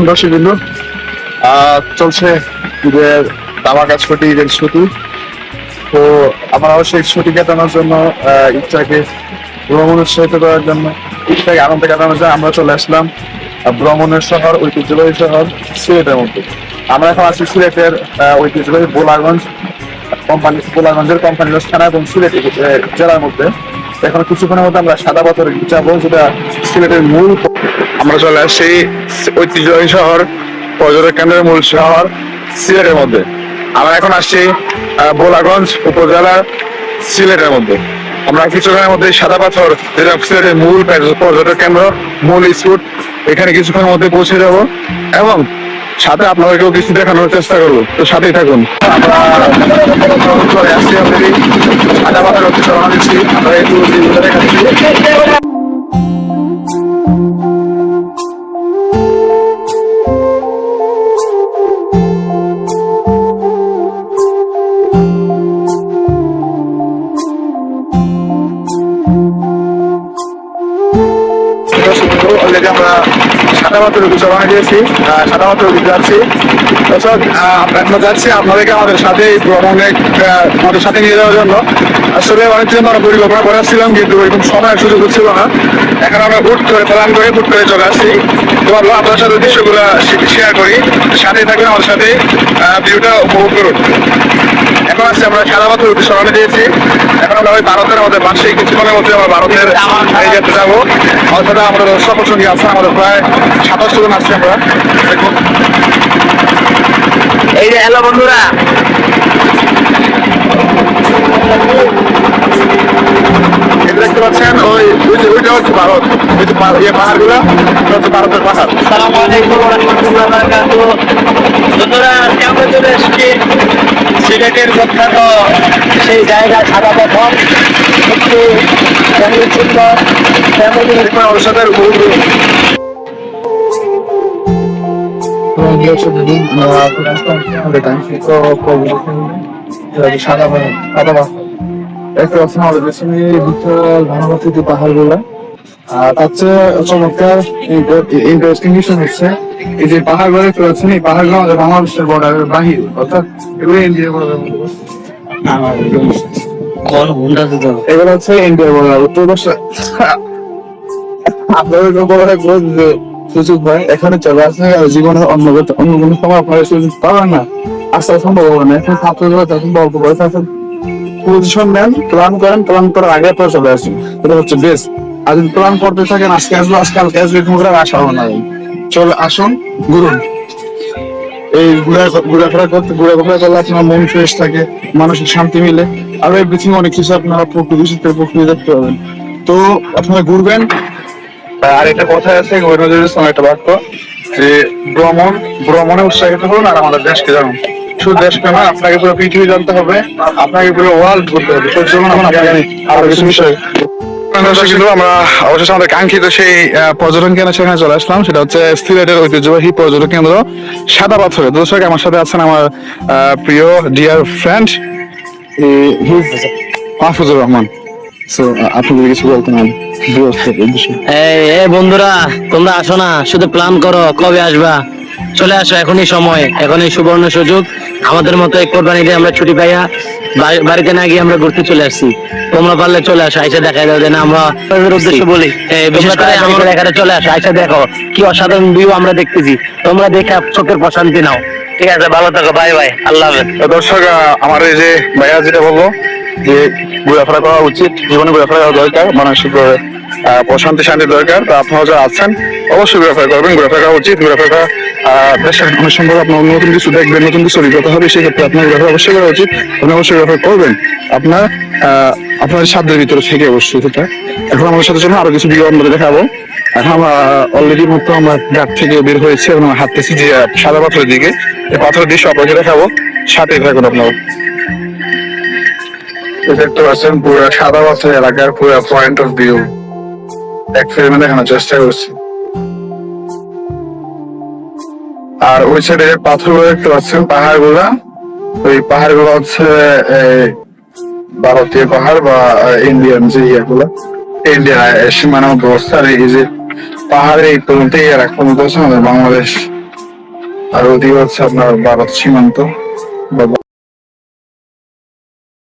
দর্শকবৃন্দ, চলছে ঈদের দামাকা ছুটি, ঈদের ছুটি। তো আমরা সেই ছুটি কাটানোর জন্য ঈদটাকে ভ্রমণ উৎসাহিত করার জন্য, ঈদটাকে আনন্দে কাটানোর জন্য আমরা চলে আসলাম ভ্রমণের শহর, ঐতিহ্যবাহী শহর সিলেটের মধ্যে। আমরা এখন আছি সিলেটের ঐতিহ্যবাহী বোলাগঞ্জের কোম্পানিগঞ্জ থানা এবং সিলেট জেলার মধ্যে। এখন কিছুক্ষণের মধ্যে আমরা সাদা পাথরে যাবো, যেটা সিলেটের মূল। আমরা চলে আসছি ঐতিহ্যবাহী শহর, পর্যটক কেন্দ্রের মূল শহর সিলেটের মধ্যে। আমরা এখন আসছি বোলাগঞ্জ উপজেলার সিলেটের মধ্যে। আমরা কিছুক্ষণের মধ্যে সাদা পাথর, যেটা সিলেটের মূল পর্যটক কেন্দ্র, মূল স্পট, এখানে কিছুক্ষণের মধ্যে পৌঁছে যাব এবং সাথে আপনাদেরকেও কিছু দেখানোর চেষ্টা করবো। তো সাথেই থাকুন। আমরা চলে আসছি অলরেডি সাদা পাথর উদ্দেশ্যে রওনা দিচ্ছি। আমরা একটু দেখাচ্ছি। অলরেডি আমরা সাদা পাথরের উদ্দেশ্যে রওনা দিয়েছি, সাদা পাথরের উদ্দেশ্যে যাচ্ছি। দর্শক, আমরা যাচ্ছি আপনাদেরকে আমাদের সাথে ভ্রমণে আমাদের সাথে নিয়ে যাওয়ার জন্য। আসলে অনেকদিন আমরা পরিকল্পনা করেছিলাম, কিন্তু এরকম সময়ের সুযোগ ছিল না। এখন আমরা হুট করে প্ল্যান করে হুট করে চলে আসছি। তো ভাবলো আপনার সাথে দৃশ্যগুলো শেয়ার করি, সাথে থাকবেন, আমার সাথে ভিউটা উপভোগ করুন। এখন আসছে আমরা সাদা পাথরের উদ্দেশ্যে রওনা দিয়েছি। এখন আমরা ওই ভারতের আমাদের পাশে কিছুক্ষণের মধ্যে আমরা ভারতের এই যেতে যাবো। আমার সাথে আমাদের সকল সঙ্গী আছে, আমাদের প্রায় 27 জন আসছি আমরা। দেখুন, এই যে হ্যালো বন্ধুরা, দেখতে পাচ্ছেন ওইটা হচ্ছে ভারত, পাহাড়গুলো হচ্ছে ভারতের পাহাড়। আসসালামু আলাইকুম ওয়া রাহমাতুল্লাহি ওয়া বারাকাতুহু। বন্ধুরা, আমরা চলে এসেছি সিলেটের বিখ্যাত সেই জায়গা সাদা পাথর। একটু ফ্যামিলি সুন্দর ফ্যামিলি ঔষধের পাহাড় গুলা। তার চেয়ে চমৎকার ইন্টারেস্টিং বিষয় হচ্ছে এই যে পাহাড় গুলো দেখতে পাচ্ছেন, এই পাহাড় গুলো আমাদের বাংলাদেশের বর্ডারের বাহির, অর্থাৎ এগুলো ইন্ডিয়ার বর্ডারের মধ্যে। এগুলো হচ্ছে ইন্ডিয়ার বর্ডার। উত্তর আপনাদের বড় এক সুযোগ হয়, এখানে চলে আসে, জীবনে অন্য কোনো সময় আপনারা সুযোগ পাবেন না, আসা সম্ভব হবে না। এখন ছাত্ররা যখন গল্প করে থাকেন, পজিশন নেন, প্ল্যান করেন, প্ল্যান করার আগে পর চলে আসেন, এটা হচ্ছে বেস্ট। আর যদি প্ল্যান করতে থাকেন আজকে আসবো, আজকে কালকে আসবো, এরকম করে আসা হবে না। চলে আসুন, ঘুরুন। এই ঘোরাফেরা করলে আপনার মন ফ্রেশ থাকে, মানসিক শান্তি মিলে, আর এভরিথিং অনেক কিছু আপনারা প্রকৃতি দেখতে পাবেন। তো আপনারা ঘুরবেন। আর একটা কথা আছে, একটা বাক্য, যে ভ্রমণে উৎসাহিত হন আর আমাদের দেশকে জানুন। শুধু দেশকে নয়, আপনাকে পুরো পৃথিবী জানতে হবে, আপনাকে পুরো ওয়ার্ল্ড ঘুরতে হবে। আরো কিছু বিষয় কিন্তু আমরা অবশেষে আমাদের কাঙ্ক্ষিত সেই পর্যটন কেন্দ্র সেখানে চলে আসলাম। সেটা হচ্ছে সিলেটের ঐতিহ্যবাহী পর্যটন কেন্দ্র সাদা পাথরে। দর্শক, আমার সাথে আছেন আমার প্রিয় ডিয়ার ফ্রেন্ড মাহফুজুর রহমান। আপনি যদি কিছু বলতেন বন্ধুরা, তোমরা আসো না, শুধু প্ল্যান করো কবে আসবা। চলে আসো, এখনই সময়, এখনই সুবর্ণ সুযোগ। আমাদের মতো এক কোরবানিতে আমরা ছুটি পাইয়া বাড়িতে না গিয়ে আমরা ঘুরতে চলে আসছি। তোমরা পারলে চলে আসো, আইসা দেখা যাবে না আমরা উদ্দেশ্য বলি, বিশেষ করে আমাদের এখানে চলে আসো, আইসা দেখো কি অসাধারণ ভিউ আমরা দেখতেছি। তোমরা দেখে চোখের প্রশান্তি নাও। ঠিক আছে, ভালো থাকো, বাই বাই, আল্লাহ হাফেজ। দর্শক, আমার এই যে ভাইয়া যেটা বলবো, যে ঘোরাফেরা করা উচিত, জীবনে ঘোরাফেরা করা দরকার, মানসিক প্রশান্তি শান্তি দরকার। তো আপনারা যারা আছেন অবশ্যই ঘোরাফেরা করবেন, ঘোরাফেরা করা উচিত। ঘোরাফেরা দেশের অনেক সম্পর্কে আপনার নতুন কিছু দেখবেন, নতুন কিছু অভিজ্ঞতা হবে, সেক্ষেত্রে আপনার ঘোরাফেরা অবশ্যই করা উচিত। আপনি অবশ্যই ঘোরাফেরা করবেন আপনার সাধ্যের ভিতরে থেকে, অবশ্যই সেটা। এখন আমাদের সাথে জন্য আরো কিছু ভিডিও আমরা দেখাবো। এখন আমরা অলরেডি মতো আমরা ঘাট থেকে বের হয়েছি এবং হাঁটতেছি যে সাদা পাথরের দিকে। এই পাথরের দৃশ্য আপনাকে দেখাবো, সাথে থাকুন আপনারা। দেখতে পাচ্ছেন পুরো সাদা পাথর এলাকার পুরো পয়েন্ট অফ ভিউ এক ফ্রেমে দেখানোর চেষ্টা করছি। আর ওই সাইডে পাথরগুলো দেখতে পাচ্ছেন, পাহাড়গুলা, ওই পাহাড়গুলো হচ্ছে ভারতীয় পাহাড় বা ইন্ডিয়ান যে ইয়েগুলো, ইন্ডিয়া সীমানা ব্যবস্থা। আর এই যে পাহাড়ে এই পর্যন্ত এর এক পর্যন্ত আছে আমাদের বাংলাদেশ আর ওদিকে হচ্ছে আপনার ভারত সীমান্ত বা